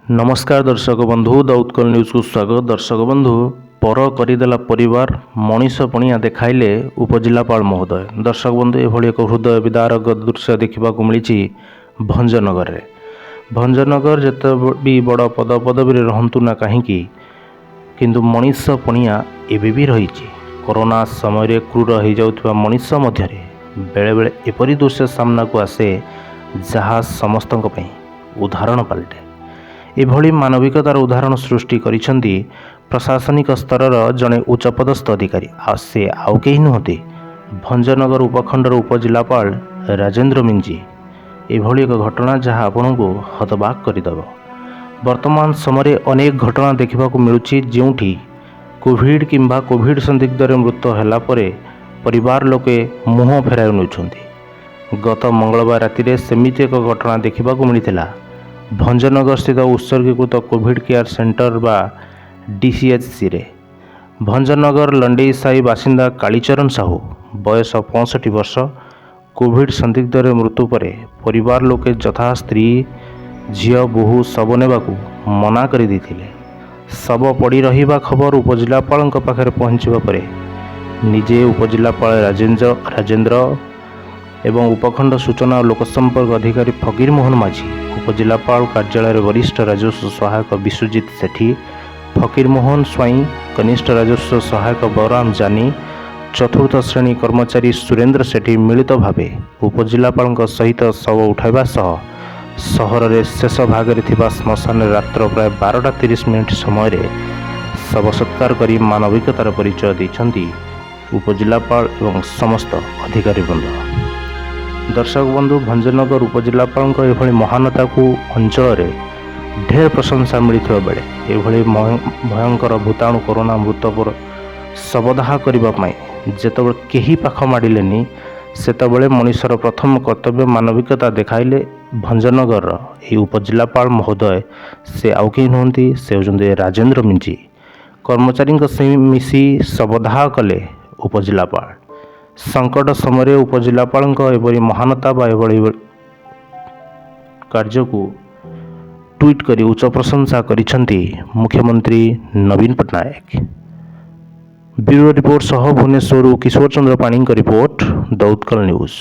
नमस्कार दर्शक बंधु द उत्कल न्यूज को स्वागत। दर्शक बंधु पर करदेला परिवार मनीष पणिया देखाइले उपजिलापाल महोदय। दर्शक बंधु एभली एक हृदय विदारक दृश्य देखा मिली भंजनगर में। भंजनगर जिते भी बड़ पदपदवी रहतु ना कहीं किंतु मनीष पणिया एबे भी रही कोरोना समय क्रूर हो जाउथबा मनीष मध्य बेले बेले एपरी दृश्य सामना को आसे जहाँ समस्त उदाहरण पलटे। एभली मानविकतार उदाहरण सृष्टि करिसेंती प्रशासनिक स्तर जड़े उच्चपदस्थ अधिकारी से आउ कहीं नुहति भंजनगर उपखंडर उपजिलापाल राजेंद्र मिंजी। एभली एक घटना जहाँ आपण को हतबाक करदेव। वर्तमान समय अनेक घटना देखा मिलूँ जोठी कोविड किंबा कोविड संदिग्ध मृत्यु होला परे परिवार लोके मुह फेराई नौछंती। गत मंगलवार राति सेमिति एक घटना देखा मिलता। भंजनगर स्थित उत्सर्गीकृत कोविड केयर सेंटर बा DCHC रे भंजनगर लंडेई साही बासिंदा कालीचरण साहू बयस 65 वर्ष कोविड संदिग्ध मृत्यु पर परिवार लोके जथा स्त्री झील बोहू शव नेबाकू मना कर देथिले। शव पड़ी रहिबा खबर उपजिलापाल पाखरे पहुंचवा पर निजे उपजिलापाल राजेंद्र एवं उपखंड सूचना और लोकसंपर्क अधिकारी फकीर मोहन माझी, उपजिलापाल कार्यालय वरिष्ठ राजस्व सहायक विश्वजीत सेठी, फकीर मोहन स्वाई, कनिष्ठ राजस्व सहायक बलराम जानी, चतुर्थ श्रेणी कर्मचारी सुरेंद्र सेठी मिलित भावे उपजिलापाल सहित शव उठाइबा सह सहर रे शेष भाग में श्मशान रात्र प्राय 12:30 समय शव सत्कार करी मानविकतार परिचय देइछंती उपजिलापाल एवं समस्त अधिकारी वृंद। दर्शक बंधु भंजनगर उपजिलापाल एभली महानता को अंचल में ढेर प्रशंसा मिलता बेले एभली भयंकर भूताणु कोरोना मृत पर शवदाह करने जिते केही पाख माडिलेनी सेतबेले मनीषर प्रथम कर्तव्य मानविकता देखाइले भंजनगर ये उपजिलापाल महोदय। से आउ कहीं नुहति से होते राजेंद्र मिंजी। कर्मचारी मिसी शवदाह कले उपजिलापाल। संकट समय उपजिलापाल एभली महानता बा एभली कार्य को ट्वीट करी उच्च प्रशंसा करिसेंती मुख्यमंत्री नवीन पट्टनायक। ब्यूरो रिपोर्ट सह भुवनेश्वर किशोर चंद्र पाणी रिपोर्ट द उत्कल न्यूज।